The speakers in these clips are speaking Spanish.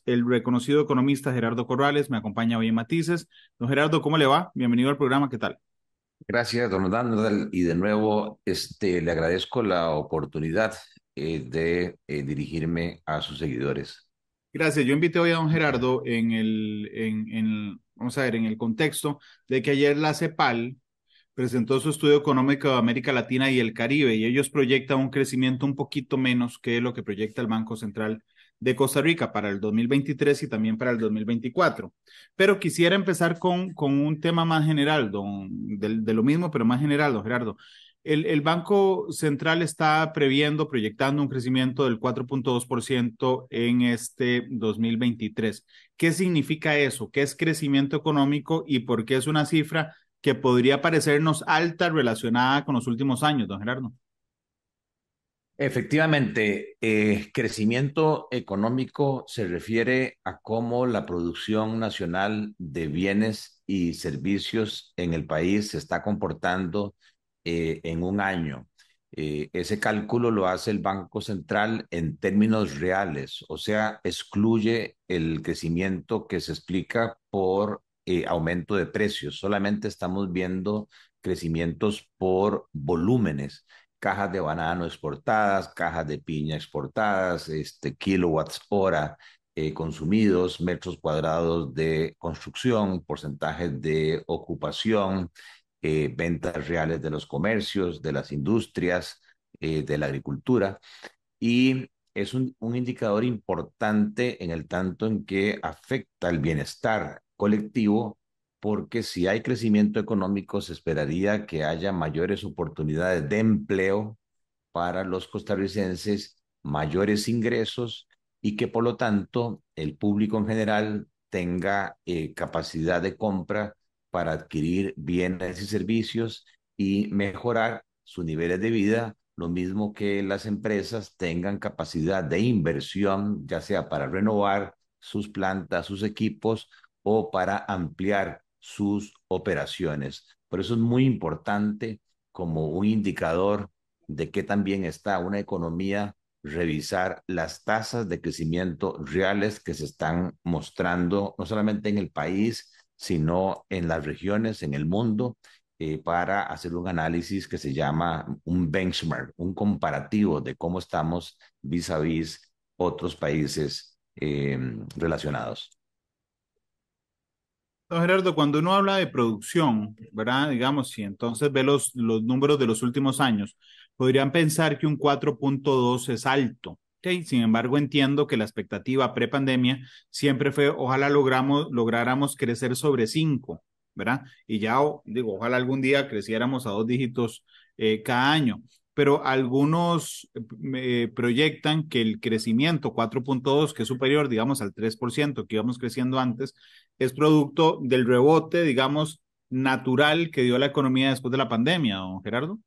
el reconocido economista Gerardo Corrales, me acompaña hoy en Matices. Don Gerardo, ¿cómo le va? Bienvenido al programa, ¿qué tal? Gracias, don Randall, y de nuevo le agradezco la oportunidad de dirigirme a sus seguidores. Gracias. Yo invité hoy a don Gerardo vamos a ver, en el contexto de que ayer la CEPAL presentó su estudio económico de América Latina y el Caribe y ellos proyectan un crecimiento un poquito menos que lo que proyecta el Banco Central de Costa Rica para el 2023 y también para el 2024. Pero quisiera empezar con un tema más general, de lo mismo, pero más general, don Gerardo. El Banco Central está previendo, proyectando un crecimiento del 4.2% en este 2023. ¿Qué significa eso? ¿Qué es crecimiento económico y por qué es una cifra que podría parecernos alta relacionada con los últimos años, don Gerardo? Efectivamente, crecimiento económico se refiere a cómo la producción nacional de bienes y servicios en el país se está comportando en un año. Ese cálculo lo hace el Banco Central en términos reales, o sea, excluye el crecimiento que se explica por aumento de precios. Solamente estamos viendo crecimientos por volúmenes, cajas de banano exportadas, cajas de piña exportadas, kilowatts hora consumidos, metros cuadrados de construcción, porcentajes de ocupación, ventas reales de los comercios, de las industrias, de la agricultura. Y es un indicador importante en el tanto en que afecta el bienestar colectivo, porque si hay crecimiento económico, se esperaría que haya mayores oportunidades de empleo para los costarricenses, mayores ingresos y que por lo tanto el público en general tenga capacidad de compra para adquirir bienes y servicios y mejorar sus niveles de vida, lo mismo que las empresas tengan capacidad de inversión, ya sea para renovar sus plantas, sus equipos o para ampliar sus operaciones. Por eso es muy importante como un indicador de qué también está una economía, revisar las tasas de crecimiento reales que se están mostrando, no solamente en el país, sino en las regiones, en el mundo, para hacer un análisis que se llama un benchmark, un comparativo de cómo estamos vis a vis otros países relacionados. Don Gerardo, cuando uno habla de producción, ¿verdad? Digamos, si entonces ve los números de los últimos años, podrían pensar que un 4.2 es alto. ¿Ok? Sin embargo, entiendo que la expectativa prepandemia siempre fue, ojalá lográramos crecer sobre 5, ¿verdad? Y ya, digo, ojalá algún día creciéramos a 2 dígitos cada año. Pero algunos proyectan que el crecimiento 4.2, que es superior, digamos, al 3% que íbamos creciendo antes, es producto del rebote, digamos, natural que dio la economía después de la pandemia, don Gerardo.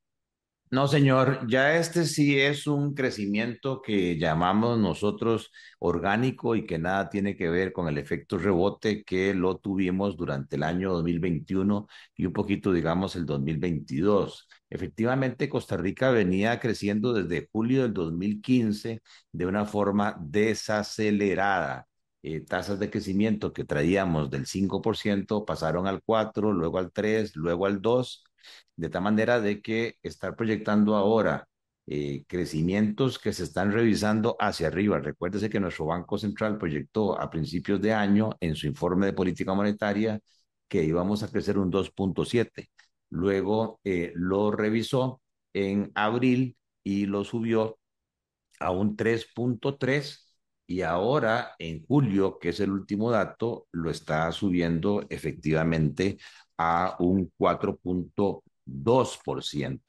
No, señor, ya este sí es un crecimiento que llamamos nosotros orgánico y que nada tiene que ver con el efecto rebote que lo tuvimos durante el año 2021 y un poquito, digamos, el 2022. Efectivamente, Costa Rica venía creciendo desde julio del 2015 de una forma desacelerada. Tasas de crecimiento que traíamos del 5% pasaron al 4, luego al 3, luego al 2, de tal manera de que estar proyectando ahora crecimientos que se están revisando hacia arriba. Recuérdese que nuestro Banco Central proyectó a principios de año en su informe de política monetaria que íbamos a crecer un 2.7. Luego lo revisó en abril y lo subió a un 3.3 y ahora en julio, que es el último dato, lo está subiendo efectivamente a un 4.2%.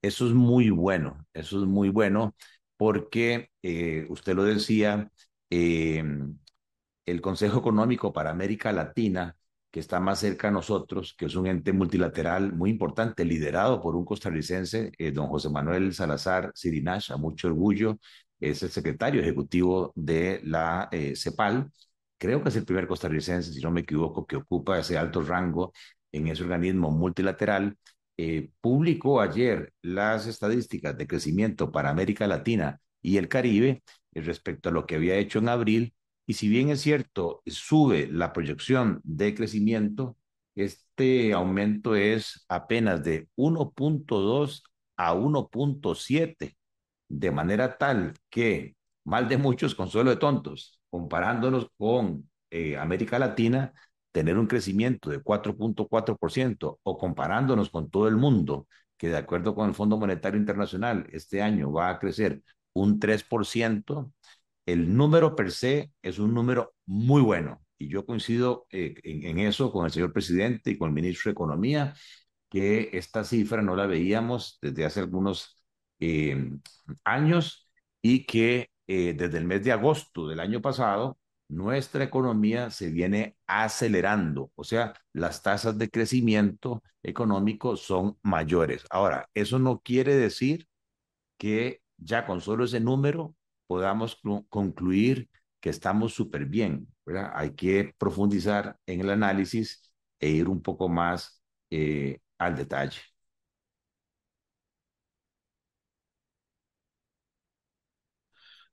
Eso es muy bueno, eso es muy bueno porque usted lo decía, eh, el Consejo Económico para América Latina, que está más cerca a nosotros, que es un ente multilateral muy importante, liderado por un costarricense, don José Manuel Salazar Sirinash, a mucho orgullo, es el secretario ejecutivo de la CEPAL. Creo que es el primer costarricense, si no me equivoco, que ocupa ese alto rango en ese organismo multilateral. Publicó ayer las estadísticas de crecimiento para América Latina y el Caribe respecto a lo que había hecho en abril Y si bien es cierto, sube la proyección de crecimiento, este aumento es apenas de 1.2 a 1.7, de manera tal que, mal de muchos, consuelo de tontos, comparándonos con América Latina, tener un crecimiento de 4.4% o comparándonos con todo el mundo, que de acuerdo con el Fondo Monetario Internacional, este año va a crecer un 3%, el número per se es un número muy bueno. Y yo coincido en eso con el señor presidente y con el ministro de Economía, que esta cifra no la veíamos desde hace algunos eh, años y que desde el mes de agosto del año pasado nuestra economía se viene acelerando, o sea, las tasas de crecimiento económico son mayores. Ahora, eso no quiere decir que ya con solo ese número podamos concluir que estamos súper bien, ¿verdad? Hay que profundizar en el análisis e ir un poco más al detalle.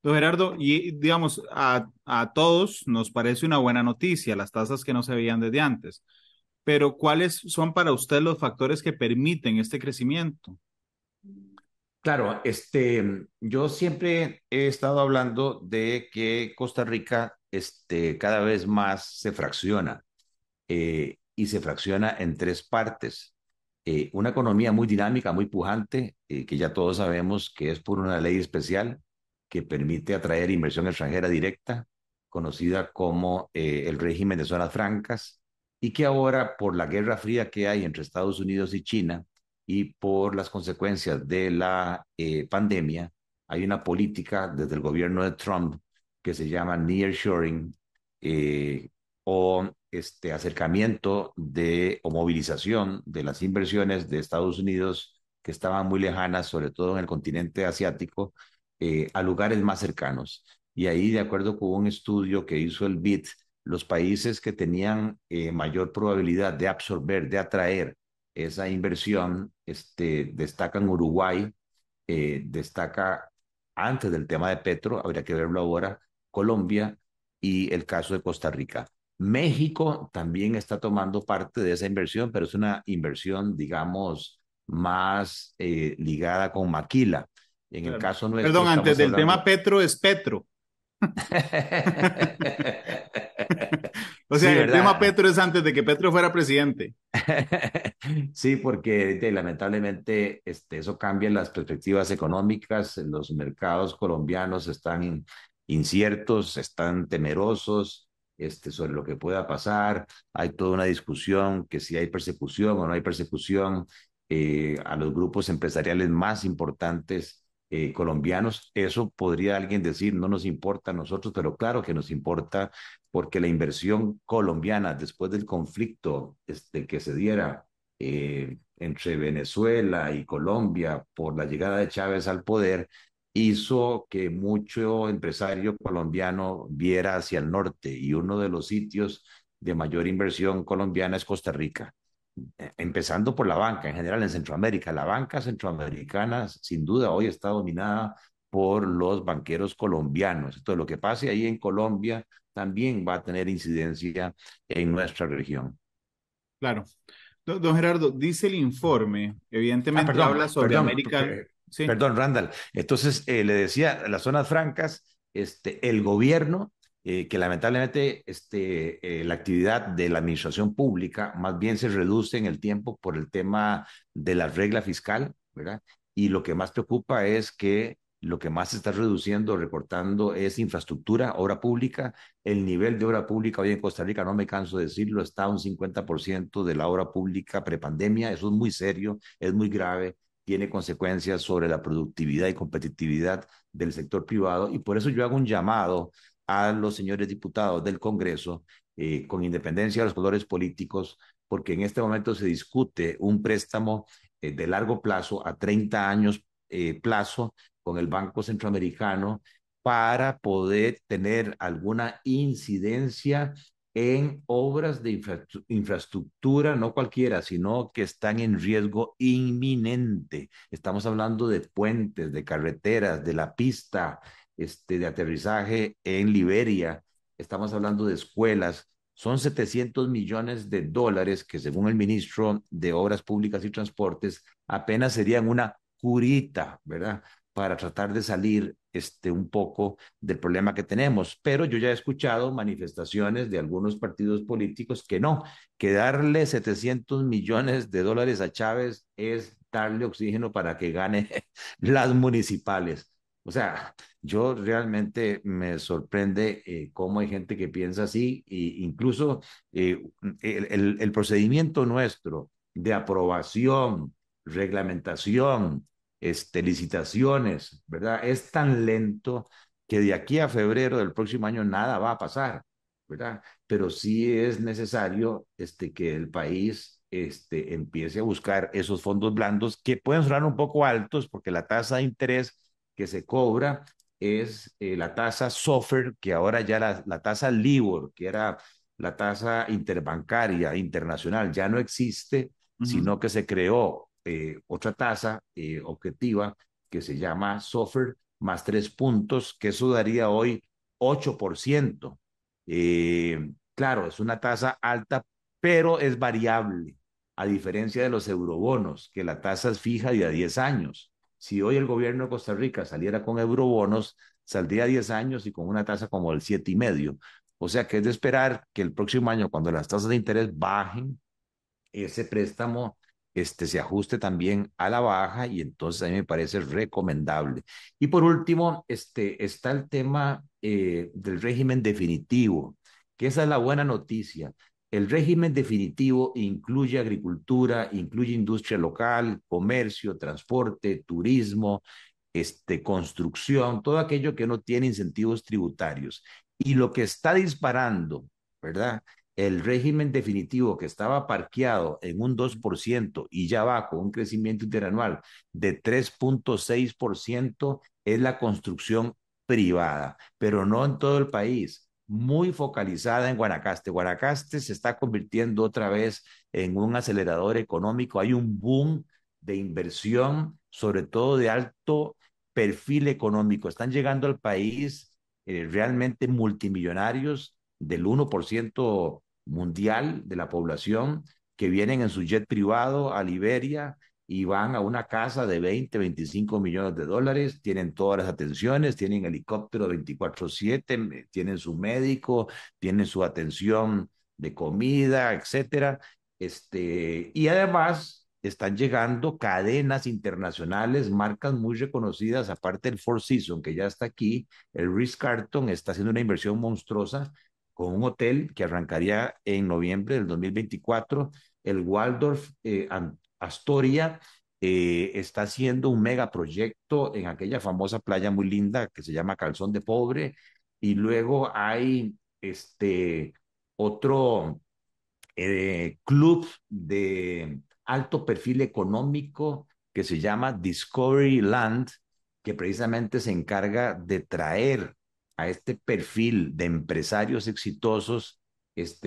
Don Gerardo, y digamos, a todos nos parece una buena noticia las tasas que no se veían desde antes, pero ¿cuáles son para usted los factores que permiten este crecimiento? Claro, yo siempre he estado hablando de que Costa Rica, cada vez más se fracciona y se fracciona en tres partes. Una economía muy dinámica, muy pujante, que ya todos sabemos que es por una ley especial que permite atraer inversión extranjera directa, conocida como el régimen de zonas francas, y que ahora, por la guerra fría que hay entre Estados Unidos y China y por las consecuencias de la pandemia, hay una política desde el gobierno de Trump que se llama nearshoring, o acercamiento o movilización de las inversiones de Estados Unidos que estaban muy lejanas, sobre todo en el continente asiático, a lugares más cercanos. Y ahí, de acuerdo con un estudio que hizo el BID, los países que tenían mayor probabilidad de absorber, de atraer esa inversión, destacan Uruguay, destaca antes del tema de Petro, habría que verlo ahora, Colombia y el caso de Costa Rica. México también está tomando parte de esa inversión, pero es una inversión, digamos, más ligada con maquila. En el Claro. caso nuestro Perdón, antes estamos del hablando... tema Petro es Petro. O Sí, sea, el tema ¿verdad? Petro es antes de que Petro fuera presidente. Sí, porque lamentablemente eso cambia las perspectivas económicas, los mercados colombianos están inciertos, están temerosos sobre lo que pueda pasar, hay toda una discusión que si hay persecución o no hay persecución a los grupos empresariales más importantes colombianos. Eso podría alguien decir, no nos importa a nosotros, pero claro que nos importa porque la inversión colombiana después del conflicto que se diera entre Venezuela y Colombia por la llegada de Chávez al poder, hizo que mucho empresario colombiano viera hacia el norte y uno de los sitios de mayor inversión colombiana es Costa Rica. Empezando por la banca en general en Centroamérica. La banca centroamericana sin duda hoy está dominada por los banqueros colombianos. Entonces, lo que pase ahí en Colombia también va a tener incidencia en nuestra región. Claro. Don Gerardo, dice el informe, Ah, evidentemente habla sobre América. Sí, perdón, Randall. Entonces, le decía, las zonas francas, el gobierno, que lamentablemente la actividad de la administración pública más bien se reduce en el tiempo por el tema de la regla fiscal, ¿verdad? Y lo que más preocupa es que lo que más se está reduciendo, recortando, es infraestructura, obra pública. El nivel de obra pública hoy en Costa Rica, no me canso de decirlo, está a un 50% de la obra pública prepandemia. Eso es muy serio, es muy grave, tiene consecuencias sobre la productividad y competitividad del sector privado. Y por eso yo hago un llamado a los señores diputados del Congreso, con independencia de los colores políticos, porque en este momento se discute un préstamo de largo plazo, a 30 años plazo, con el Banco Centroamericano, para poder tener alguna incidencia en obras de infraestructura, no cualquiera, sino que están en riesgo inminente. Estamos hablando de puentes, de carreteras, de la pista de aterrizaje en Liberia, estamos hablando de escuelas, son 700 millones de dólares que según el ministro de Obras Públicas y Transportes apenas serían una curita, ¿verdad? Para tratar de salir un poco del problema que tenemos. Pero yo ya he escuchado manifestaciones de algunos partidos políticos que no, que darle 700 millones de dólares a Chávez es darle oxígeno para que gane las municipales. O sea, yo realmente me sorprende cómo hay gente que piensa así, e incluso el procedimiento nuestro de aprobación, reglamentación, licitaciones, ¿verdad? Es tan lento que de aquí a febrero del próximo año nada va a pasar, ¿verdad? Pero sí es necesario que el país empiece a buscar esos fondos blandos que pueden sonar un poco altos porque la tasa de interés que se cobra es la tasa SOFR, que ahora ya la tasa LIBOR, que era la tasa interbancaria internacional, ya no existe, Ujú, sino que se creó otra tasa objetiva que se llama SOFR más 3 puntos, que eso daría hoy 8%. Claro, es una tasa alta, pero es variable, a diferencia de los eurobonos, que la tasa es fija y a 10 años. Si hoy el gobierno de Costa Rica saliera con eurobonos, saldría a 10 años y con una tasa como el 7,5. O sea que es de esperar que el próximo año, cuando las tasas de interés bajen, ese préstamo se ajuste también a la baja y entonces a mí me parece recomendable. Y por último, está el tema del régimen definitivo, que esa es la buena noticia. El régimen definitivo incluye agricultura, incluye industria local, comercio, transporte, turismo, construcción, todo aquello que no tiene incentivos tributarios. Y lo que está disparando, ¿verdad? El régimen definitivo que estaba parqueado en un 2% y ya va con un crecimiento interanual de 3,6% es la construcción privada, pero no en todo el país, muy focalizada en Guanacaste. Guanacaste se está convirtiendo otra vez en un acelerador económico, hay un boom de inversión, sobre todo de alto perfil económico. Están llegando al país realmente multimillonarios del 1% mundial de la población que vienen en su jet privado a Liberia y van a una casa de 20, 25 millones de dólares, tienen todas las atenciones, tienen helicóptero 24/7, tienen su médico, tienen su atención de comida, etcétera. Y además están llegando cadenas internacionales, marcas muy reconocidas, aparte del Four Seasons, que ya está aquí, el Ritz-Carlton está haciendo una inversión monstruosa con un hotel que arrancaría en noviembre del 2024. El Waldorf Astoria está haciendo un megaproyecto en aquella famosa playa muy linda que se llama Calzón de Pobre. Y luego hay otro club de alto perfil económico que se llama Discovery Land, que precisamente se encarga de traer a este perfil de empresarios exitosos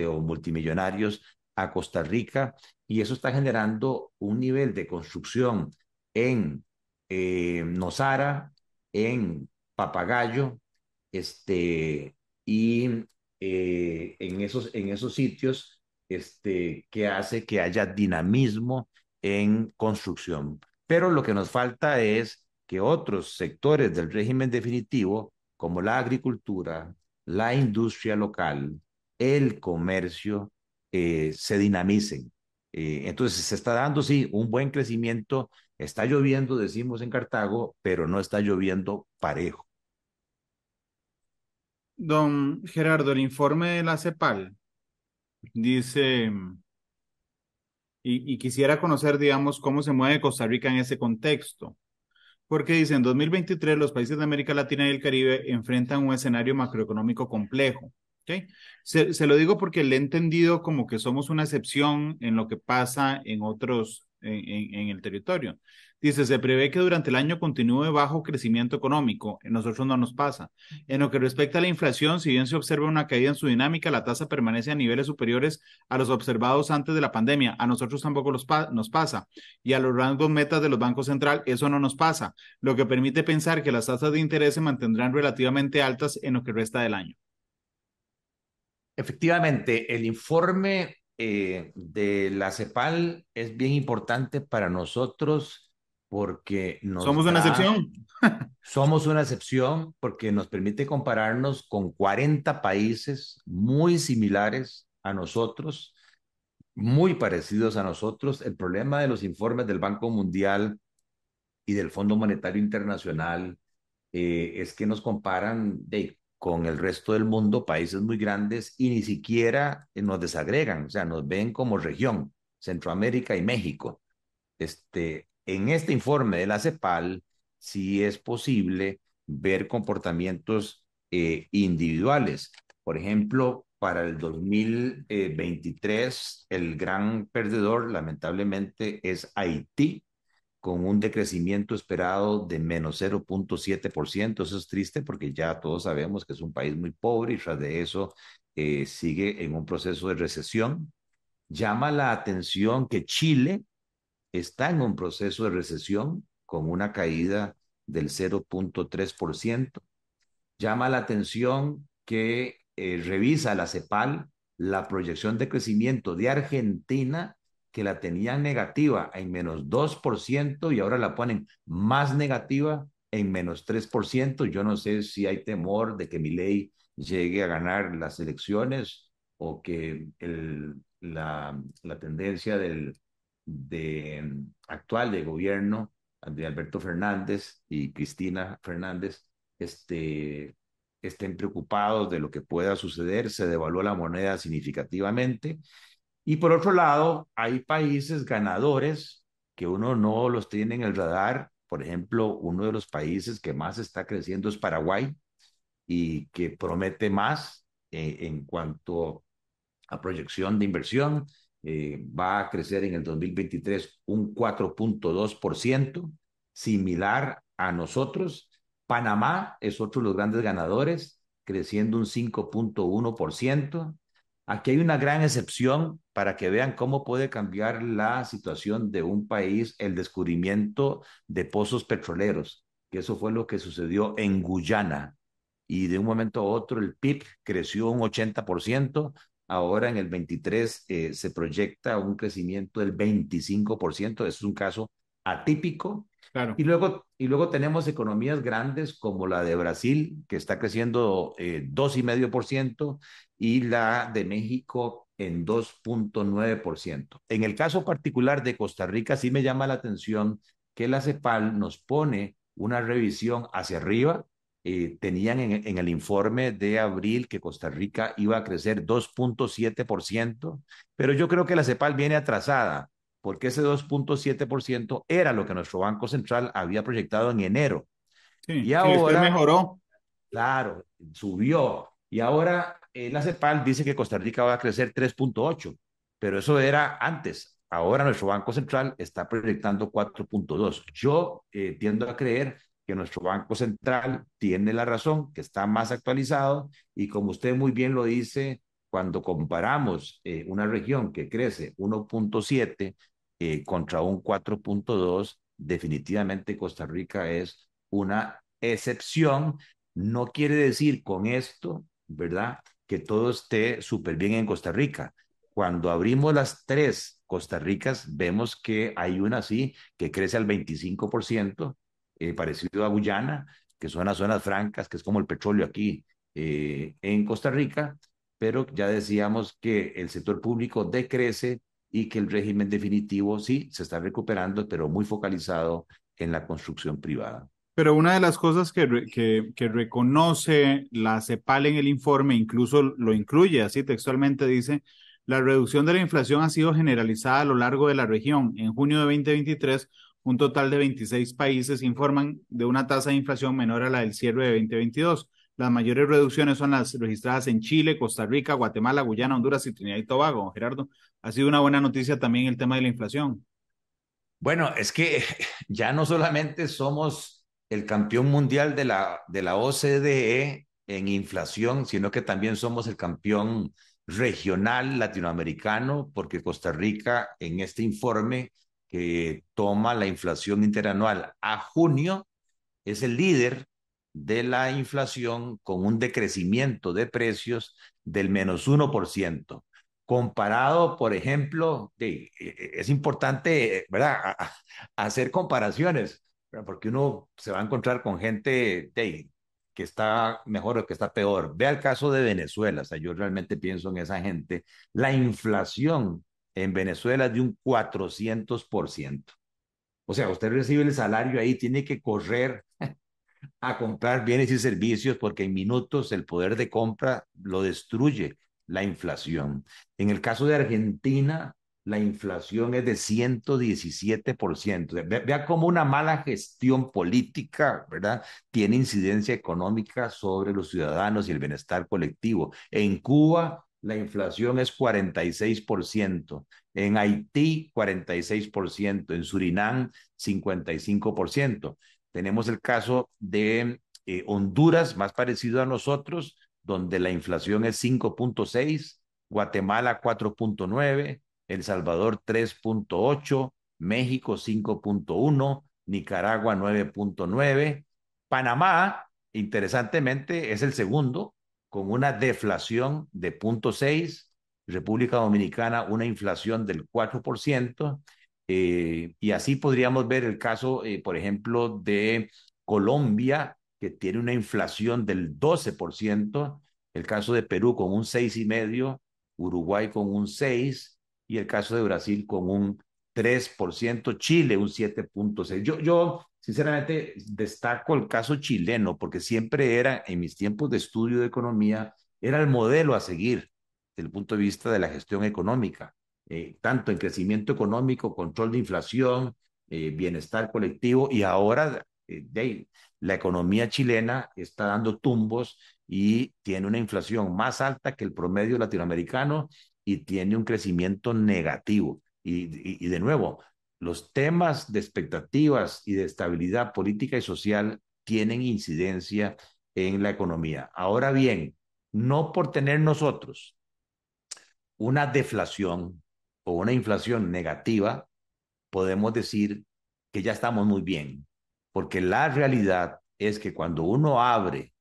o multimillonarios a Costa Rica, y eso está generando un nivel de construcción en Nosara, en Papagayo, y en esos sitios que hace que haya dinamismo en construcción. Pero lo que nos falta es que otros sectores del régimen definitivo, como la agricultura, la industria local, el comercio, se dinamicen. Entonces se está dando, sí, un buen crecimiento. Está lloviendo, decimos en Cartago, pero no está lloviendo parejo. Don Gerardo, el informe de la CEPAL dice, y quisiera conocer, digamos, cómo se mueve Costa Rica en ese contexto. Porque dice, en 2023 los países de América Latina y el Caribe enfrentan un escenario macroeconómico complejo. ¿Okay? Se lo digo porque le he entendido como que somos una excepción en lo que pasa en otros, en el territorio. Dice, se prevé que durante el año continúe bajo crecimiento económico. En nosotros no nos pasa. En lo que respecta a la inflación, si bien se observa una caída en su dinámica, la tasa permanece a niveles superiores a los observados antes de la pandemia. A nosotros tampoco nos pasa. Y a los rangos metas de los bancos central, eso no nos pasa, lo que permite pensar que las tasas de interés se mantendrán relativamente altas en lo que resta del año. Efectivamente, el informe de la CEPAL es bien importante para nosotros porque nos Somos una da, excepción. somos una excepción porque nos permite compararnos con 40 países muy similares a nosotros, muy parecidos a nosotros. El problema de los informes del Banco Mundial y del Fondo Monetario Internacional es que nos comparan con el resto del mundo, países muy grandes, y ni siquiera nos desagregan, o sea, nos ven como región, Centroamérica y México. En este informe de la CEPAL, sí es posible ver comportamientos individuales. Por ejemplo, para el 2023, el gran perdedor, lamentablemente, es Haití, con un decrecimiento esperado de menos 0,7%. Eso es triste porque ya todos sabemos que es un país muy pobre y tras de eso sigue en un proceso de recesión. Llama la atención que Chile está en un proceso de recesión con una caída del 0,3%. Llama la atención que revisa la CEPAL la proyección de crecimiento de Argentina, que la tenían negativa en menos 2% y ahora la ponen más negativa en menos 3%. Yo no sé si hay temor de que Milei llegue a ganar las elecciones o que la tendencia actual de gobierno de Alberto Fernández y Cristina Fernández estén preocupados de lo que pueda suceder, se devaluó la moneda significativamente. Y por otro lado, hay países ganadores que uno no los tiene en el radar. Por ejemplo, uno de los países que más está creciendo es Paraguay y que promete más en cuanto a proyección de inversión. Va a crecer en el 2023 un 4,2%, similar a nosotros. Panamá es otro de los grandes ganadores, creciendo un 5,1%. Aquí hay una gran excepción para que vean cómo puede cambiar la situación de un país, el descubrimiento de pozos petroleros, que eso fue lo que sucedió en Guyana. Y de un momento a otro el PIB creció un 80%. Ahora en el 23 se proyecta un crecimiento del 25%. Eso es un caso atípico. Claro. Y luego tenemos economías grandes como la de Brasil, que está creciendo 2,5%, y la de México en 2,9%. En el caso particular de Costa Rica, sí me llama la atención que la CEPAL nos pone una revisión hacia arriba. Tenían en el informe de abril que Costa Rica iba a crecer 2,7%, pero yo creo que la CEPAL viene atrasada, porque ese 2,7% era lo que nuestro Banco Central había proyectado en enero. Sí, Y sí, después ahora, mejoró. claro, subió. Y ahora la CEPAL dice que Costa Rica va a crecer 3,8, pero eso era antes. Ahora nuestro Banco Central está proyectando 4,2. Yo tiendo a creer que nuestro Banco Central tiene la razón, que está más actualizado y como usted muy bien lo dice, cuando comparamos una región que crece 1,7 contra un 4,2, definitivamente Costa Rica es una excepción. No quiere decir con esto, ¿verdad?, que todo esté súper bien en Costa Rica. Cuando abrimos las tres Costa Ricas, vemos que hay una así que crece al 25%, parecido a Guyana, que son las zonas francas, que es como el petróleo aquí en Costa Rica, pero ya decíamos que el sector público decrece y que el régimen definitivo sí se está recuperando, pero muy focalizado en la construcción privada. Pero una de las cosas que reconoce la CEPAL en el informe, incluso lo incluye, así textualmente dice, la reducción de la inflación ha sido generalizada a lo largo de la región. En junio de 2023, un total de 26 países informan de una tasa de inflación menor a la del cierre de 2022. Las mayores reducciones son las registradas en Chile, Costa Rica, Guatemala, Guyana, Honduras y Trinidad y Tobago. Gerardo, ha sido una buena noticia también el tema de la inflación. Bueno, es que ya no solamente somos el campeón mundial de la OCDE en inflación, sino que también somos el campeón regional latinoamericano, porque Costa Rica en este informe que toma la inflación interanual a junio es el líder de la inflación con un decrecimiento de precios del -1%. Comparado, por ejemplo, es importante, ¿verdad? Hacer comparaciones, ¿verdad? Porque uno se va a encontrar con gente que está mejor o que está peor. Vea el caso de Venezuela, o sea, yo realmente pienso en esa gente. La inflación en Venezuela es de un 400%. O sea, usted recibe el salario ahí, tiene que correr a comprar bienes y servicios porque en minutos el poder de compra lo destruye la inflación. En el caso de Argentina, la inflación es de 117%. Vea cómo una mala gestión política, ¿verdad? Tiene incidencia económica sobre los ciudadanos y el bienestar colectivo. En Cuba, la inflación es 46%. En Haití, 46%. En Surinam, 55%. Tenemos el caso de Honduras, más parecido a nosotros, donde la inflación es 5.6, Guatemala 4.9, El Salvador 3.8, México 5.1, Nicaragua 9.9, Panamá, interesantemente, es el segundo, con una deflación de 0.6, República Dominicana una inflación del 4%, y así podríamos ver el caso, por ejemplo, de Colombia, que tiene una inflación del 12%, el caso de Perú con un 6,5%, Uruguay con un 6%, y el caso de Brasil con un 3%, Chile un 7.6%. Yo sinceramente destaco el caso chileno porque siempre era, en mis tiempos de estudio de economía, era el modelo a seguir desde el punto de vista de la gestión económica, tanto en crecimiento económico, control de inflación, bienestar colectivo, y ahora la economía chilena está dando tumbos y tiene una inflación más alta que el promedio latinoamericano y tiene un crecimiento negativo. Y de nuevo, los temas de expectativas y de estabilidad política y social tienen incidencia en la economía. Ahora bien, no por tener nosotros una deflación o una inflación negativa, podemos decir que ya estamos muy bien, porque la realidad es que cuando uno abre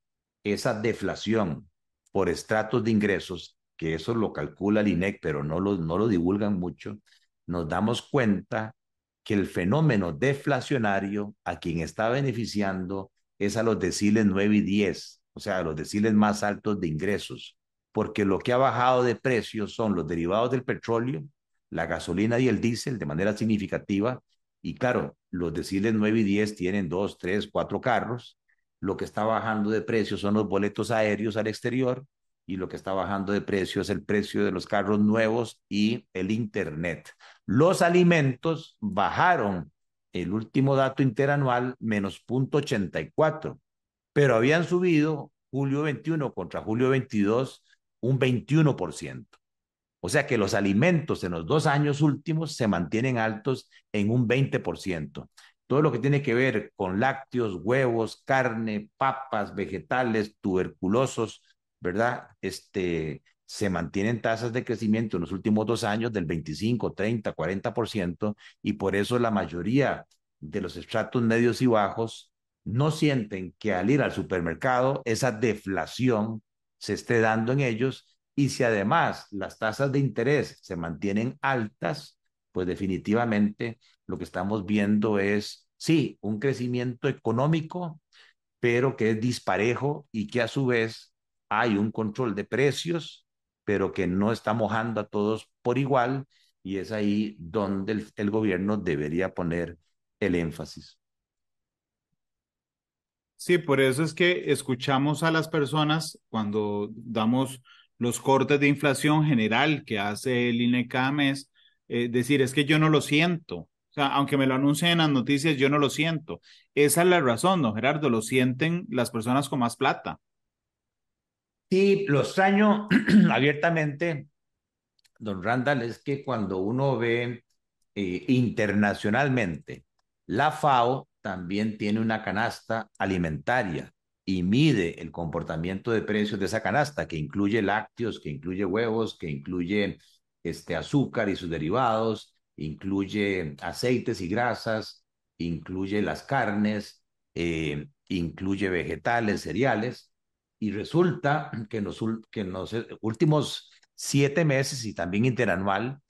esa deflación por estratos de ingresos, que eso lo calcula el INEC, pero no lo divulgan mucho, nos damos cuenta que el fenómeno deflacionario a quien está beneficiando es a los deciles 9 y 10, o sea, a los deciles más altos de ingresos, porque lo que ha bajado de precios son los derivados del petróleo, la gasolina y el diésel de manera significativa, y claro, los deciles 9 y 10 tienen 2, 3, 4 carros, lo que está bajando de precio son los boletos aéreos al exterior y lo que está bajando de precio es el precio de los carros nuevos y el Internet. Los alimentos bajaron el último dato interanual -0.84, pero habían subido julio 21 contra julio 22 un 21%. O sea que los alimentos en los 2 años últimos se mantienen altos en un 20%. Todo lo que tiene que ver con lácteos, huevos, carne, papas, vegetales, tuberculosos, ¿verdad? Se mantienen tasas de crecimiento en los últimos 2 años del 25, 30, 40%, y por eso la mayoría de los estratos medios y bajos no sienten que al ir al supermercado esa deflación se esté dando en ellos, y si además las tasas de interés se mantienen altas, pues definitivamente lo que estamos viendo es, sí, un crecimiento económico, pero que es disparejo y que a su vez hay un control de precios, pero que no está mojando a todos por igual, y es ahí donde el gobierno debería poner el énfasis. Sí, por eso es que escuchamos a las personas cuando damos los cortes de inflación general que hace el INE cada mes, decir, es que yo no lo siento. O sea, aunque me lo anuncien en las noticias, yo no lo siento. Esa es la razón, don Gerardo, lo sienten las personas con más plata. Sí, lo extraño abiertamente, don Randall, es que cuando uno ve internacionalmente, la FAO también tiene una canasta alimentaria y mide el comportamiento de precios de esa canasta, que incluye lácteos, que incluye huevos, que incluye azúcar y sus derivados, incluye aceites y grasas, incluye las carnes, incluye vegetales, cereales. Y resulta que en los últimos 7 meses y también interanual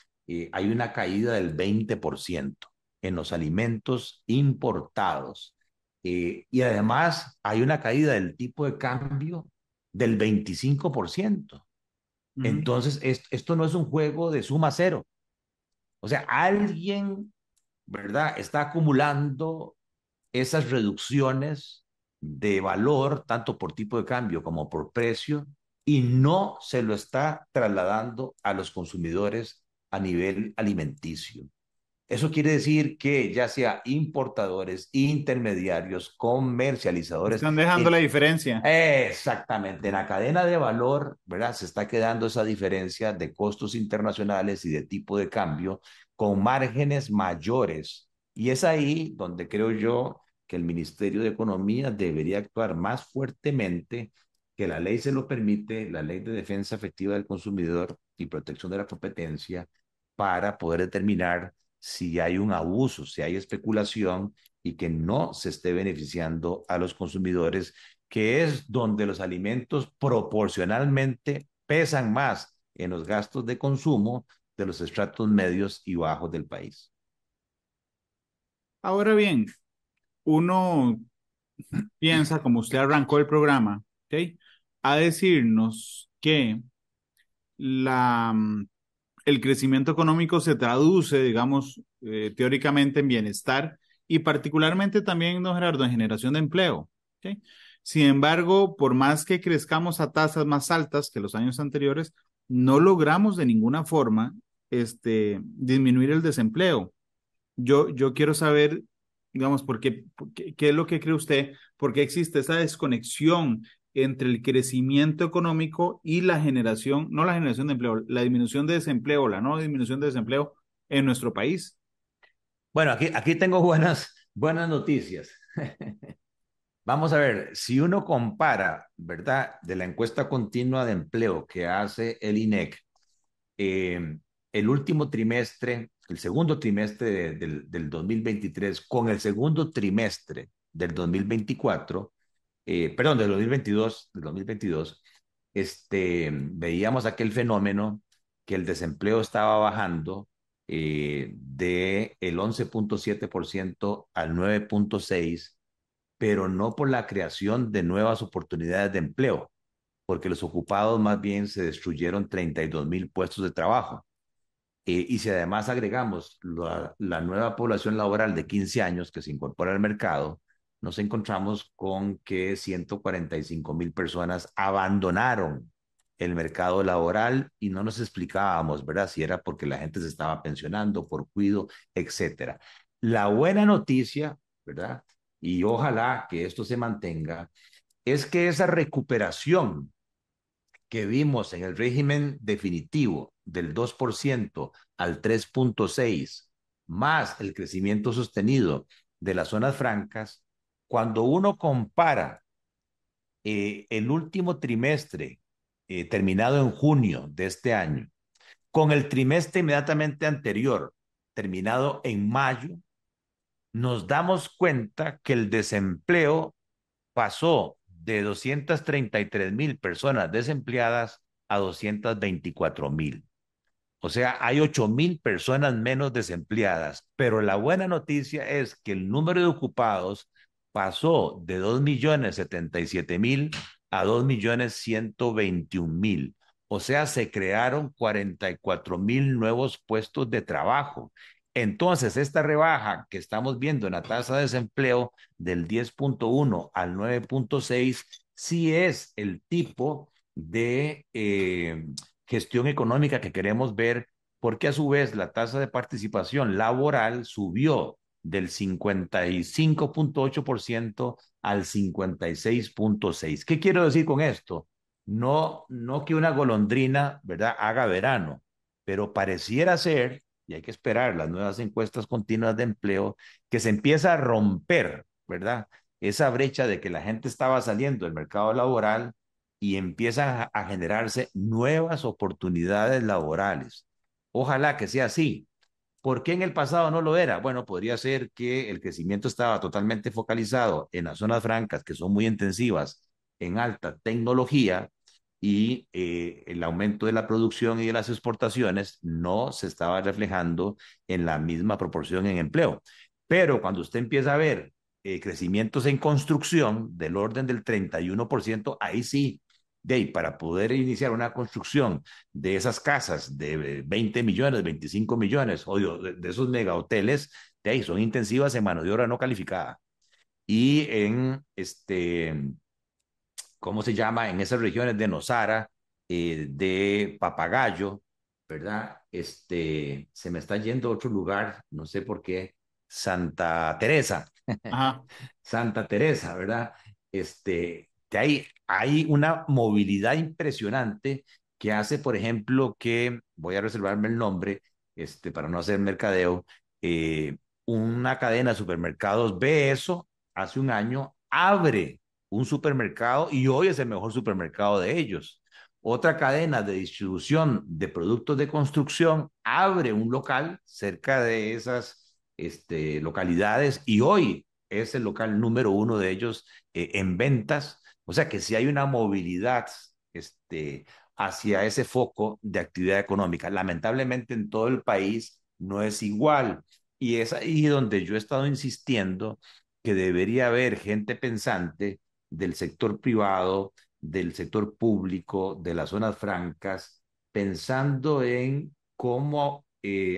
hay una caída del 20% en los alimentos importados. Y además hay una caída del tipo de cambio del 25%. Ujú. Entonces, esto no es un juego de suma cero. O sea, alguien, ¿verdad? Está acumulando esas reducciones de valor, tanto por tipo de cambio como por precio, y no se lo está trasladando a los consumidores a nivel alimenticio. Eso quiere decir que ya sea importadores, intermediarios, comercializadores, Están dejando la diferencia. exactamente, en la cadena de valor, ¿verdad? Se está quedando esa diferencia de costos internacionales y de tipo de cambio con márgenes mayores. Y es ahí donde creo yo que el Ministerio de Economía debería actuar más fuertemente, que la ley se lo permite, la Ley de Defensa Efectiva del Consumidor y Protección de la Competencia, para poder determinar si hay un abuso, si hay especulación y que no se esté beneficiando a los consumidores, que es donde los alimentos proporcionalmente pesan más en los gastos de consumo de los estratos medios y bajos del país. Ahora bien, uno piensa, como usted arrancó el programa, ¿ok? A decirnos que la, el crecimiento económico se traduce, digamos, teóricamente en bienestar y particularmente también, don Gerardo, en generación de empleo. ¿Ok? Sin embargo, por más que crezcamos a tasas más altas que los años anteriores, no logramos de ninguna forma disminuir el desempleo. Yo quiero saber, digamos, qué es lo que cree usted, por qué existe esa desconexión entre el crecimiento económico y la generación, no la generación de empleo, la disminución de desempleo, la no disminución de desempleo en nuestro país. Bueno, aquí tengo buenas noticias. Vamos a ver, si uno compara, ¿verdad?, de la encuesta continua de empleo que hace el INEC, eh, el último trimestre, el segundo trimestre del 2023 con el segundo trimestre del 2024, perdón, del 2022, veíamos aquel fenómeno que el desempleo estaba bajando de el 11.7% al 9.6%, pero no por la creación de nuevas oportunidades de empleo, porque los ocupados más bien se destruyeron 32,000 puestos de trabajo. Y si además agregamos la nueva población laboral de 15 años que se incorpora al mercado, nos encontramos con que 145,000 personas abandonaron el mercado laboral y no nos explicábamos, ¿verdad? Si era porque la gente se estaba pensionando, por cuido, etcétera. La buena noticia, ¿verdad? Y ojalá que esto se mantenga, es que esa recuperación que vimos en el régimen definitivo del 2% al 3.6%, más el crecimiento sostenido de las zonas francas, cuando uno compara el último trimestre terminado en junio de este año con el trimestre inmediatamente anterior, terminado en mayo, nos damos cuenta que el desempleo pasó de 233,000 personas desempleadas a 224,000. O sea, hay 8,000 personas menos desempleadas, pero la buena noticia es que el número de ocupados pasó de 2,077,000 a 2,121,000. O sea, se crearon 44,000 nuevos puestos de trabajo. Entonces, esta rebaja que estamos viendo en la tasa de desempleo del 10.1 al 9.6 sí es el tipo de gestión económica que queremos ver, porque a su vez la tasa de participación laboral subió del 55.8% al 56.6%. ¿Qué quiero decir con esto? No que una golondrina, ¿verdad?, haga verano, pero pareciera ser, y hay que esperar las nuevas encuestas continuas de empleo, que se empieza a romper, ¿verdad?, esa brecha de que la gente estaba saliendo del mercado laboral y empiezan a generarse nuevas oportunidades laborales. Ojalá que sea así. ¿Por qué en el pasado no lo era? Bueno, podría ser que el crecimiento estaba totalmente focalizado en las zonas francas, que son muy intensivas en alta tecnología y el aumento de la producción y de las exportaciones no se estaba reflejando en la misma proporción en empleo. Pero cuando usted empieza a ver crecimientos en construcción del orden del 31%, ahí sí, de ahí, para poder iniciar una construcción de esas casas de 20 millones, 25 millones, o de esos mega hoteles, de ahí son intensivas en mano de obra no calificada. Y en ¿cómo se llama? En esas regiones de Nosara, de Papagayo, ¿verdad? Se me está yendo a otro lugar, no sé por qué, Santa Teresa, Ajá, Santa Teresa, ¿verdad? Que hay una movilidad impresionante que hace, por ejemplo, que, voy a reservarme el nombre, para no hacer mercadeo, eh, una cadena de supermercados ve eso hace un año, abre un supermercado y hoy es el mejor supermercado de ellos. Otra cadena de distribución de productos de construcción abre un local cerca de esas localidades y hoy es el local número uno de ellos en ventas. O sea que si hay una movilidad hacia ese foco de actividad económica. Lamentablemente en todo el país no es igual. Y es ahí donde yo he estado insistiendo que debería haber gente pensante del sector privado, del sector público, de las zonas francas, pensando en cómo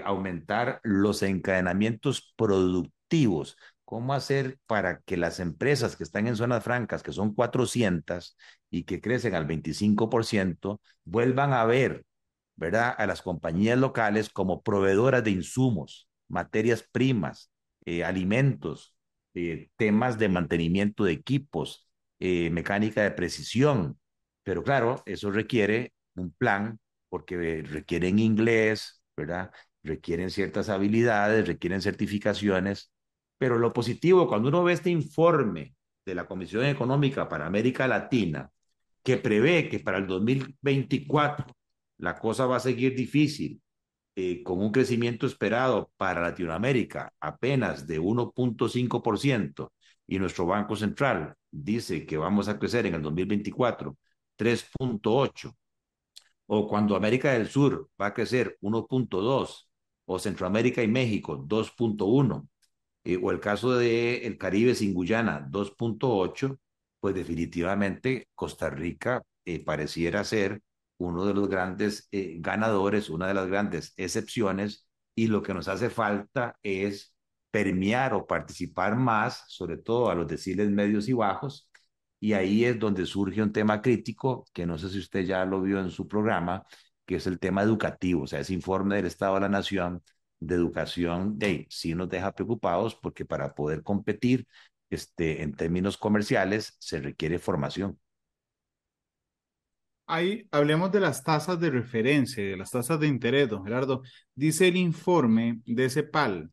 aumentar los encadenamientos productivos, cómo hacer para que las empresas que están en zonas francas, que son 400 y que crecen al 25%, vuelvan a ver, ¿verdad?, a las compañías locales como proveedoras de insumos, materias primas, alimentos, temas de mantenimiento de equipos, mecánica de precisión. Pero claro, eso requiere un plan porque requieren inglés, ¿verdad? Requieren ciertas habilidades, requieren certificaciones. Pero lo positivo, cuando uno ve este informe de la Comisión Económica para América Latina, que prevé que para el 2024 la cosa va a seguir difícil, con un crecimiento esperado para Latinoamérica apenas de 1.5%, y nuestro Banco Central dice que vamos a crecer en el 2024 3.8%, o cuando América del Sur va a crecer 1.2%, o Centroamérica y México 2.1%, o el caso de el Caribe sin Guyana 2.8%, pues definitivamente Costa Rica pareciera ser uno de los grandes ganadores, una de las grandes excepciones, y lo que nos hace falta es permear o participar más, sobre todo a los deciles medios y bajos, y ahí es donde surge un tema crítico, que no sé si usted ya lo vio en su programa, que es el tema educativo, o sea, ese informe del Estado de la Nación de educación, sí nos deja preocupados porque para poder competir en términos comerciales se requiere formación. ahí hablemos de las tasas de referencia, de las tasas de interés, don Gerardo. Dice el informe de CEPAL.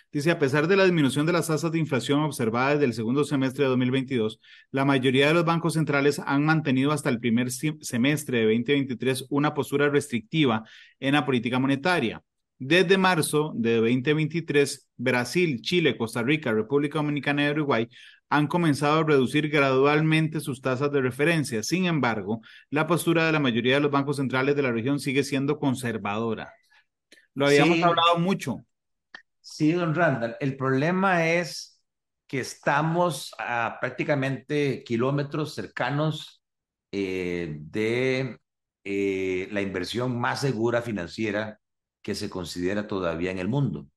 Dice, a pesar de la disminución de las tasas de inflación observada desde el segundo semestre de 2022, la mayoría de los bancos centrales han mantenido hasta el primer semestre de 2023 una postura restrictiva en la política monetaria. Desde marzo de 2023, Brasil, Chile, Costa Rica, República Dominicana y Uruguay han comenzado a reducir gradualmente sus tasas de referencia. Sin embargo, la postura de la mayoría de los bancos centrales de la región sigue siendo conservadora. Lo habíamos Sí, hablado mucho. sí, don Randall. El problema es que estamos a prácticamente kilómetros cercanos de la inversión más segura financiera que se considera todavía en el mundo,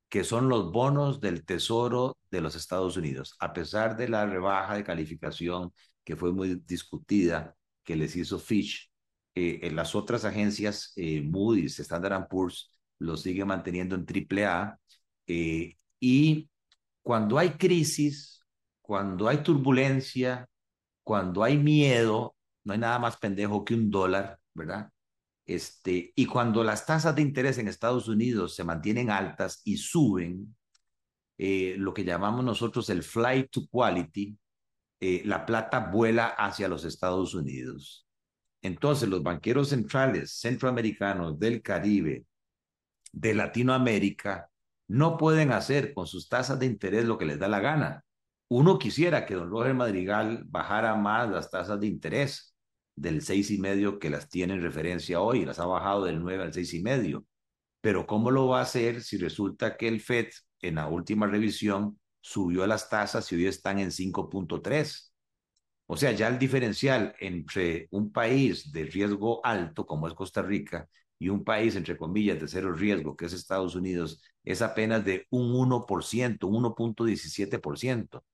que son los bonos del Tesoro de los Estados Unidos. A pesar de la rebaja de calificación que fue muy discutida, que les hizo Fitch, en las otras agencias, Moody's, Standard Poor's, lo sigue manteniendo en AAA. Y cuando hay crisis, cuando hay turbulencia, cuando hay miedo, no hay nada más pendejo que un dólar, ¿verdad? Y cuando las tasas de interés en Estados Unidos se mantienen altas y suben, lo que llamamos nosotros el flight to quality, la plata vuela hacia los Estados Unidos. Entonces, los banqueros centrales, centroamericanos, del Caribe, de Latinoamérica, no pueden hacer con sus tasas de interés lo que les da la gana, Uno quisiera que don Roger Madrigal bajara más las tasas de interés del 6,5 que las tiene en referencia hoy, las ha bajado del 9 al 6,5. Pero ¿cómo lo va a hacer si resulta que el FED en la última revisión subió las tasas y hoy están en 5,3? O sea, ya el diferencial entre un país de riesgo alto, como es Costa Rica, y un país, entre comillas, de cero riesgo, que es Estados Unidos, es apenas de un 1%, un 1,17%.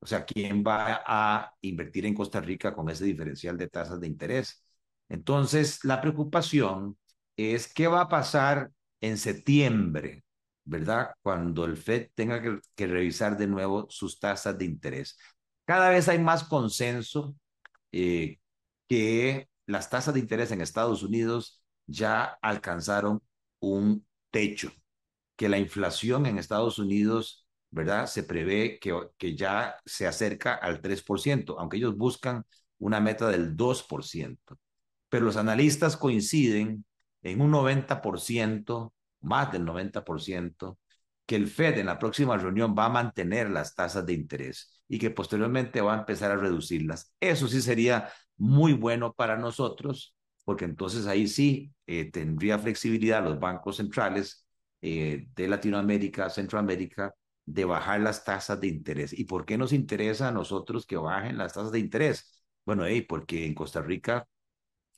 O sea, ¿quién va a invertir en Costa Rica con ese diferencial de tasas de interés? Entonces, la preocupación es qué va a pasar en septiembre, ¿verdad? Cuando el FED tenga que revisar de nuevo sus tasas de interés. Cada vez hay más consenso eh, que las tasas de interés en Estados Unidos ya alcanzaron un techo, que la inflación en Estados Unidos, ¿verdad? Se prevé que ya se acerca al 3%, aunque ellos buscan una meta del 2%. Pero los analistas coinciden en un 90%, más del 90%, que el Fed en la próxima reunión va a mantener las tasas de interés y que posteriormente va a empezar a reducirlas. Eso sí sería muy bueno para nosotros, porque entonces ahí sí tendría flexibilidad los bancos centrales de Latinoamérica, Centroamérica, de bajar las tasas de interés. ¿Y por qué nos interesa a nosotros que bajen las tasas de interés? Bueno, porque en Costa Rica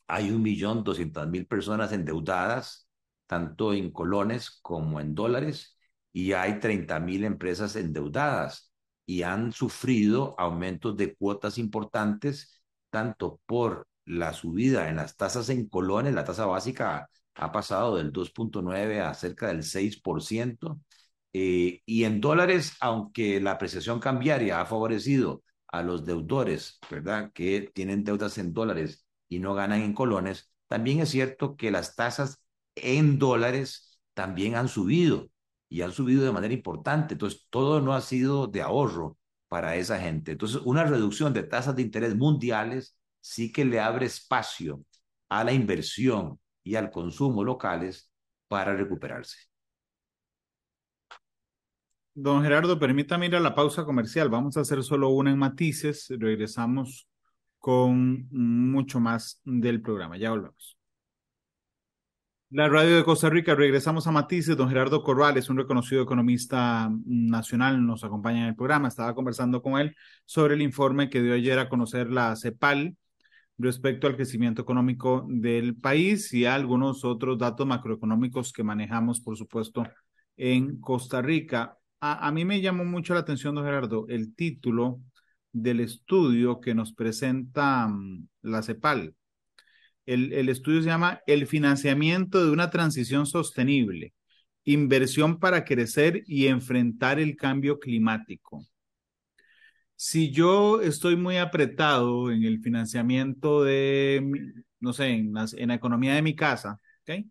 hay 1,200,000 personas endeudadas, tanto en colones como en dólares, y hay 30,000 empresas endeudadas y han sufrido aumentos de cuotas importantes, tanto por la subida en las tasas en colones, la tasa básica ha pasado del 2,9 a cerca del 6%, y en dólares, aunque la apreciación cambiaria ha favorecido a los deudores, ¿verdad?, que tienen deudas en dólares y no ganan en colones, también es cierto que las tasas en dólares también han subido y han subido de manera importante. Entonces, todo no ha sido de ahorro para esa gente. Entonces, una reducción de tasas de interés mundiales sí que le abre espacio a la inversión y al consumo locales para recuperarse. Don Gerardo, permítame ir a la pausa comercial. Vamos a hacer solo una en matices. Regresamos con mucho más del programa. Ya volvemos. La radio de Costa Rica, regresamos a Matices. Don Gerardo Corrales, un reconocido economista nacional, nos acompaña en el programa. Estaba conversando con él sobre el informe que dio ayer a conocer la CEPAL respecto al crecimiento económico del país y a algunos otros datos macroeconómicos que manejamos, por supuesto, en Costa Rica. A mí me llamó mucho la atención, don Gerardo, el título del estudio que nos presenta la CEPAL. El estudio se llama El financiamiento de una transición sostenible, inversión para crecer y enfrentar el cambio climático. Si yo estoy muy apretado en el financiamiento no sé, en la economía de mi casa, ¿ok?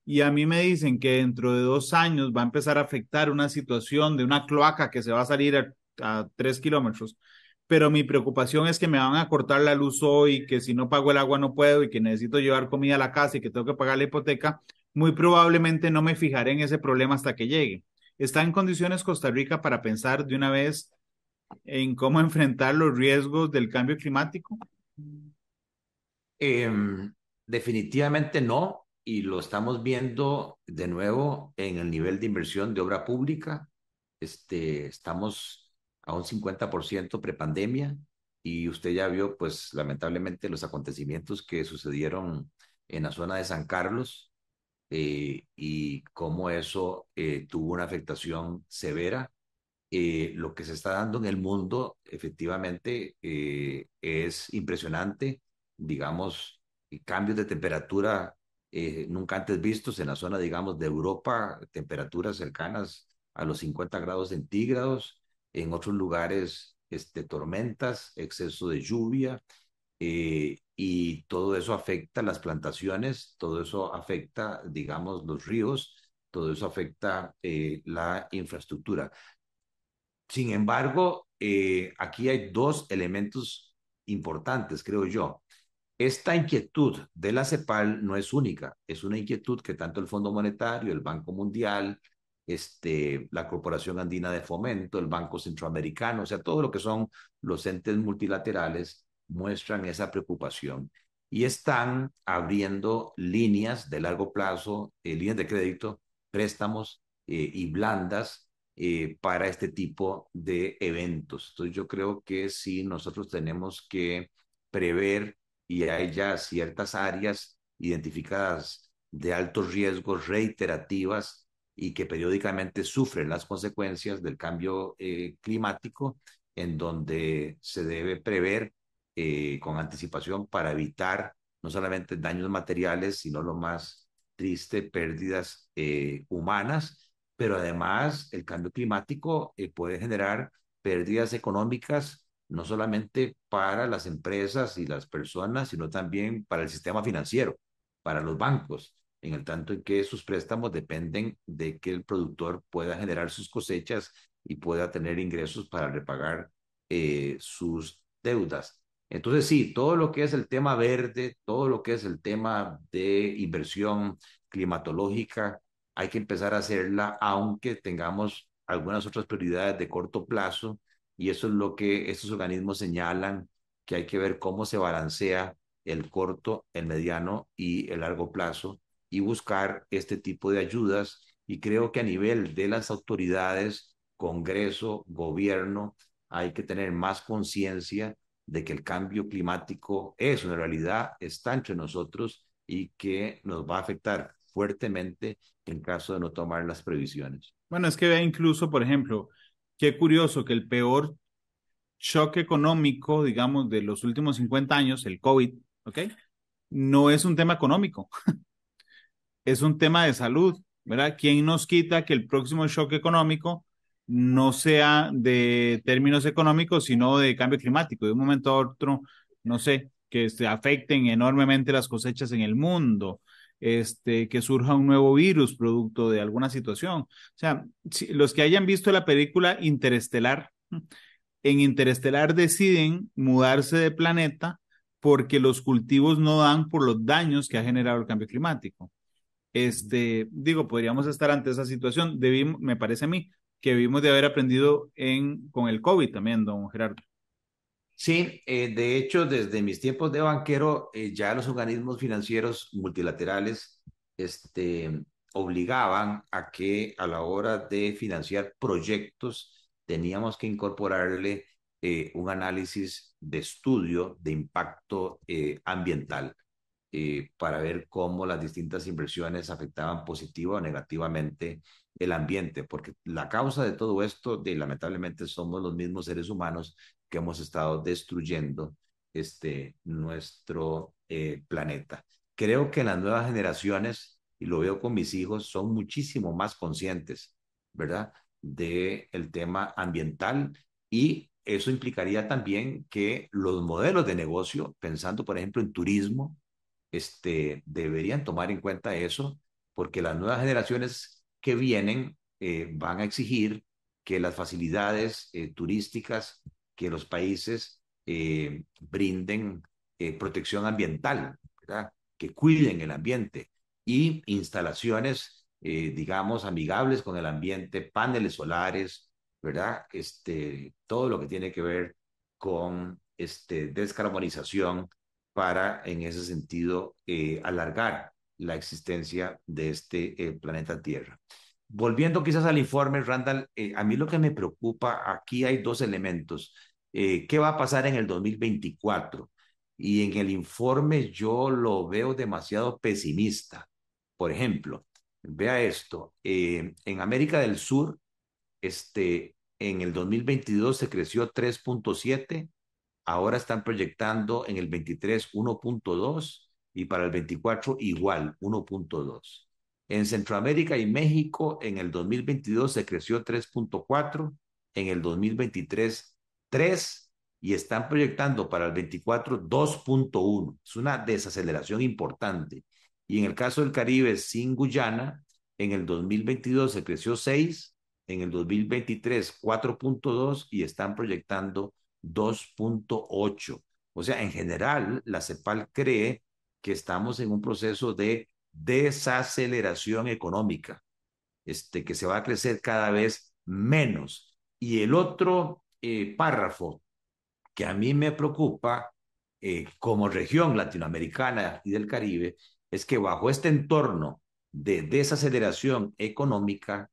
Y a mí me dicen que dentro de 2 años va a empezar a afectar una situación de una cloaca que se va a salir a 3 kilómetros, pero mi preocupación es que me van a cortar la luz hoy, que si no pago el agua no puedo y que necesito llevar comida a la casa y que tengo que pagar la hipoteca, muy probablemente no me fijaré en ese problema hasta que llegue. ¿Está en condiciones Costa Rica para pensar de una vez en cómo enfrentar los riesgos del cambio climático? Eh, Definitivamente no, y lo estamos viendo de nuevo en el nivel de inversión de obra pública. Estamos a un 50% prepandemia y usted ya vio, pues lamentablemente, los acontecimientos que sucedieron en la zona de San Carlos, y cómo eso tuvo una afectación severa. Lo que se está dando en el mundo efectivamente es impresionante, digamos, cambios de temperatura nunca antes vistos en la zona, digamos, de Europa, temperaturas cercanas a los 50 grados centígrados, en otros lugares tormentas, exceso de lluvia, y todo eso afecta las plantaciones, todo eso afecta, digamos, los ríos, todo eso afecta la infraestructura. Sin embargo, aquí hay dos elementos importantes, creo yo. Esta inquietud de la CEPAL no es única, es una inquietud que tanto el Fondo Monetario, el Banco Mundial, la Corporación Andina de Fomento, el Banco Centroamericano, o sea, todo lo que son los entes multilaterales muestran esa preocupación y están abriendo líneas de largo plazo, líneas de crédito, préstamos y blandas para este tipo de eventos. Entonces yo creo que sí, nosotros tenemos que prever y hay ya ciertas áreas identificadas de altos riesgos reiterativas y que periódicamente sufren las consecuencias del cambio climático, en donde se debe prever con anticipación para evitar no solamente daños materiales, sino lo más triste, pérdidas humanas, pero además el cambio climático puede generar pérdidas económicas, no solamente para las empresas y las personas, sino también para el sistema financiero, para los bancos, en el tanto en que sus préstamos dependen de que el productor pueda generar sus cosechas y pueda tener ingresos para repagar sus deudas. Entonces, sí, todo lo que es el tema verde, todo lo que es el tema de inversión climatológica, hay que empezar a hacerla, aunque tengamos algunas otras prioridades de corto plazo, y eso es lo que estos organismos señalan, que hay que ver cómo se balancea el corto, el mediano y el largo plazo y buscar este tipo de ayudas. Y creo que a nivel de las autoridades, Congreso, gobierno, hay que tener más conciencia de que el cambio climático es una realidad, está entre nosotros y que nos va a afectar fuertemente en caso de no tomar las previsiones. Bueno, es que vea incluso, por ejemplo, qué curioso que el peor shock económico, digamos, de los últimos 50 años, el COVID, ¿ok? No es un tema económico, es un tema de salud, ¿verdad? ¿Quién nos quita que el próximo shock económico no sea de términos económicos, sino de cambio climático? De un momento a otro, no sé, que afecten enormemente las cosechas en el mundo, que surja un nuevo virus producto de alguna situación. O sea, si, los que hayan visto la película Interestelar, en Interestelar deciden mudarse de planeta porque los cultivos no dan por los daños que ha generado el cambio climático. Digo, podríamos estar ante esa situación. Debimos, me parece a mí, que debimos de haber aprendido con el COVID también, don Gerardo. Sí, de hecho, desde mis tiempos de banquero, ya los organismos financieros multilaterales obligaban a que a la hora de financiar proyectos teníamos que incorporarle un análisis de estudio de impacto ambiental para ver cómo las distintas inversiones afectaban positiva o negativamente el ambiente, porque la causa de todo esto, lamentablemente, somos los mismos seres humanos que hemos estado destruyendo nuestro planeta. Creo que las nuevas generaciones, y lo veo con mis hijos, son muchísimo más conscientes, ¿verdad?, del tema ambiental y eso implicaría también que los modelos de negocio, pensando por ejemplo en turismo, deberían tomar en cuenta eso, porque las nuevas generaciones que vienen van a exigir que las facilidades turísticas, que los países brinden protección ambiental, ¿verdad?, que cuiden el ambiente y instalaciones, digamos, amigables con el ambiente, paneles solares, ¿verdad? Todo lo que tiene que ver con descarbonización para, en ese sentido, alargar la existencia de este planeta Tierra. Volviendo quizás al informe, Randall, a mí lo que me preocupa, aquí hay dos elementos. ¿Qué va a pasar en el 2024? Y en el informe yo lo veo demasiado pesimista. Por ejemplo, vea esto, en América del Sur, en el 2022 se creció 3.7, ahora están proyectando en el 23 1.2 y para el 24 igual 1.2. En Centroamérica y México en el 2022 se creció 3.4, en el 2023 3 y están proyectando para el 24 2.1. Es una desaceleración importante. Y en el caso del Caribe sin Guyana, en el 2022 se creció 6, en el 2023 4.2 y están proyectando 2.8. O sea, en general, la CEPAL cree que estamos en un proceso de desaceleración económica. que se va a crecer cada vez menos. Y el otro párrafo que a mí me preocupa como región latinoamericana y del Caribe es que bajo este entorno de desaceleración económica,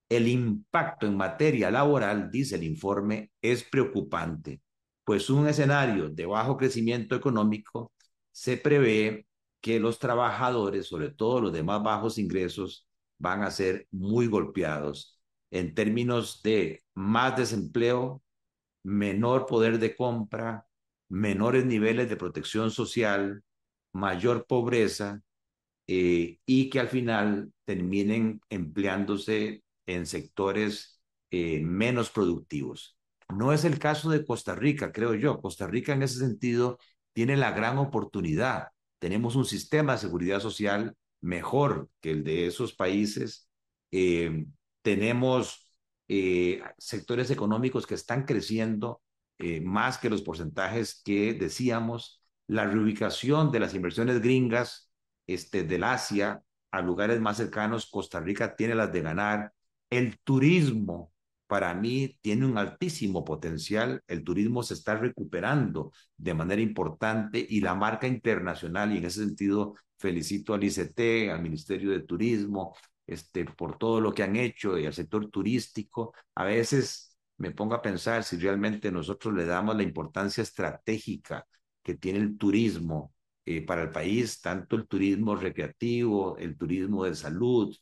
el impacto en materia laboral, dice el informe, es preocupante, pues un escenario de bajo crecimiento económico se prevé que los trabajadores, sobre todo los de más bajos ingresos, van a ser muy golpeados en términos de más desempleo, menor poder de compra, menores niveles de protección social, mayor pobreza y que al final terminen empleándose en sectores menos productivos. No es el caso de Costa Rica, creo yo. Costa Rica en ese sentido tiene la gran oportunidad. Tenemos un sistema de seguridad social mejor que el de esos países. Tenemos sectores económicos que están creciendo más que los porcentajes que decíamos. La reubicación de las inversiones gringas del Asia a lugares más cercanos, Costa Rica tiene las de ganar. El turismo, para mí, tiene un altísimo potencial. El turismo se está recuperando de manera importante y la marca internacional, y en ese sentido felicito al ICT, al Ministerio de Turismo, por todo lo que han hecho y al sector turístico. A veces me pongo a pensar si realmente nosotros le damos la importancia estratégica que tiene el turismo para el país, tanto el turismo recreativo, el turismo de salud,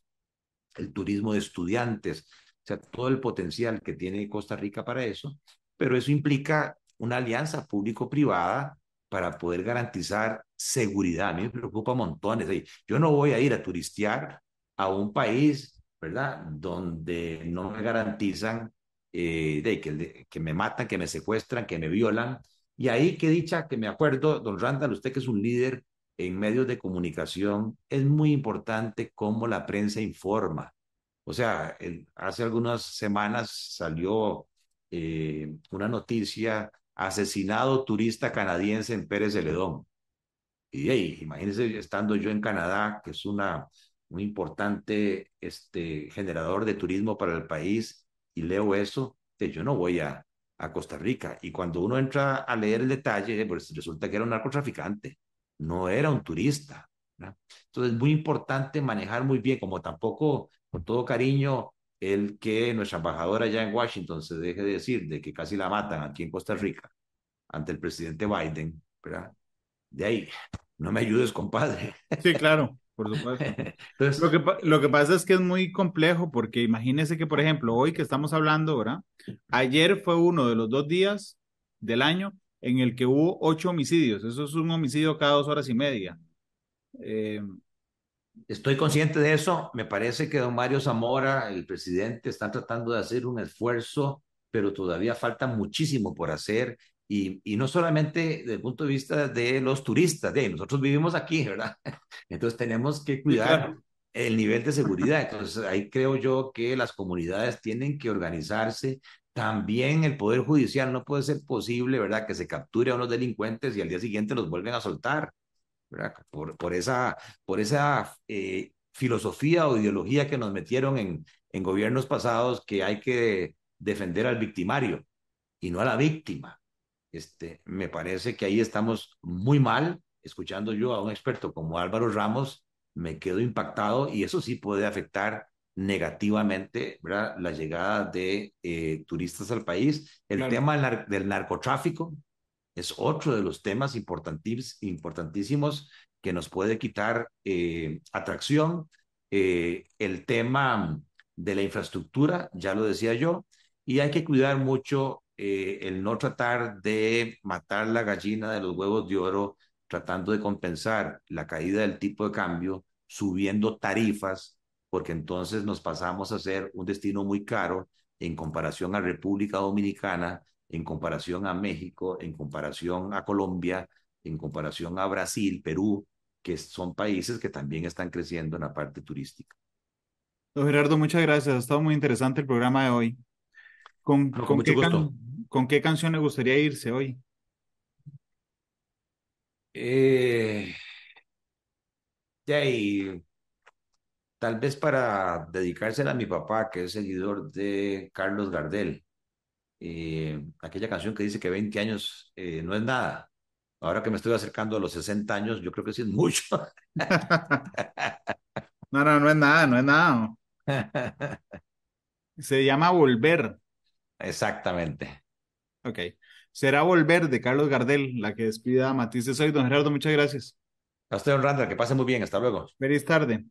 el turismo de estudiantes, o sea, todo el potencial que tiene Costa Rica para eso, pero eso implica una alianza público-privada para poder garantizar seguridad. A mí me preocupa montones. Yo no voy a ir a turistear a un país, ¿verdad?, donde no me garantizan que me matan, que me secuestran, que me violan. Y ahí, qué dicha que me acuerdo, don Randall, usted que es un líder en medios de comunicación, es muy importante cómo la prensa informa. O sea, hace algunas semanas salió una noticia, asesinado turista canadiense en Pérez Celedón. Y hey, imagínense estando yo en Canadá, que es un importante generador de turismo para el país, y leo eso, que yo no voy a Costa Rica. Y cuando uno entra a leer el detalle, pues resulta que era un narcotraficante, no era un turista, ¿verdad? Entonces es muy importante manejar muy bien, como tampoco, con todo cariño, el que nuestra embajadora allá en Washington se deje de decir de que casi la matan aquí en Costa Rica ante el presidente Biden, ¿verdad? De ahí, no me ayudes, compadre. Sí, claro, por supuesto. Entonces, Lo que pasa es que es muy complejo porque imagínese que, por ejemplo, hoy que estamos hablando, ¿verdad? Ayer fue uno de los 2 días del año en el que hubo 8 homicidios. Eso es un homicidio cada 2 horas y media. Eh, estoy consciente de eso. Me parece que don Mario Zamora, el presidente, está tratando de hacer un esfuerzo, pero todavía falta muchísimo por hacer. Y no solamente desde el punto de vista de los turistas, nosotros vivimos aquí, ¿verdad? Entonces tenemos que sí, cuidar claro, el nivel de seguridad. Entonces ahí creo yo que las comunidades tienen que organizarse. También el Poder Judicial no puede ser posible, ¿verdad?, que se capture a unos delincuentes y al día siguiente los vuelven a soltar, ¿verdad? Por esa filosofía o ideología que nos metieron en gobiernos pasados, que hay que defender al victimario y no a la víctima. Me parece que ahí estamos muy mal. Escuchando yo a un experto como Álvaro Ramos, me quedo impactado y eso sí puede afectar negativamente, ¿verdad?, la llegada de turistas al país. El claro. tema del narcotráfico es otro de los temas importantísimos que nos puede quitar atracción. El tema de la infraestructura, ya lo decía yo, y hay que cuidar mucho el no tratar de matar la gallina de los huevos de oro, tratando de compensar la caída del tipo de cambio, subiendo tarifas, porque entonces nos pasamos a ser un destino muy caro en comparación a República Dominicana, en comparación a México, en comparación a Colombia, en comparación a Brasil, Perú, que son países que también están creciendo en la parte turística. Don Gerardo, muchas gracias. Ha estado muy interesante el programa de hoy. ¿Con, No, con con mucho qué gusto. con qué canción le gustaría irse hoy? Eh, y Tal vez para dedicársela a mi papá, que es seguidor de Carlos Gardel. Aquella canción que dice que 20 años no es nada. Ahora que me estoy acercando a los 60 años, yo creo que sí es mucho. No, no, no es nada, no es nada. Se llama Volver. Exactamente. Ok. Será Volver de Carlos Gardel, la que despida a Matices hoy. Don Gerardo, muchas gracias. A usted, don Randall, que pase muy bien. Hasta luego. Feliz tarde.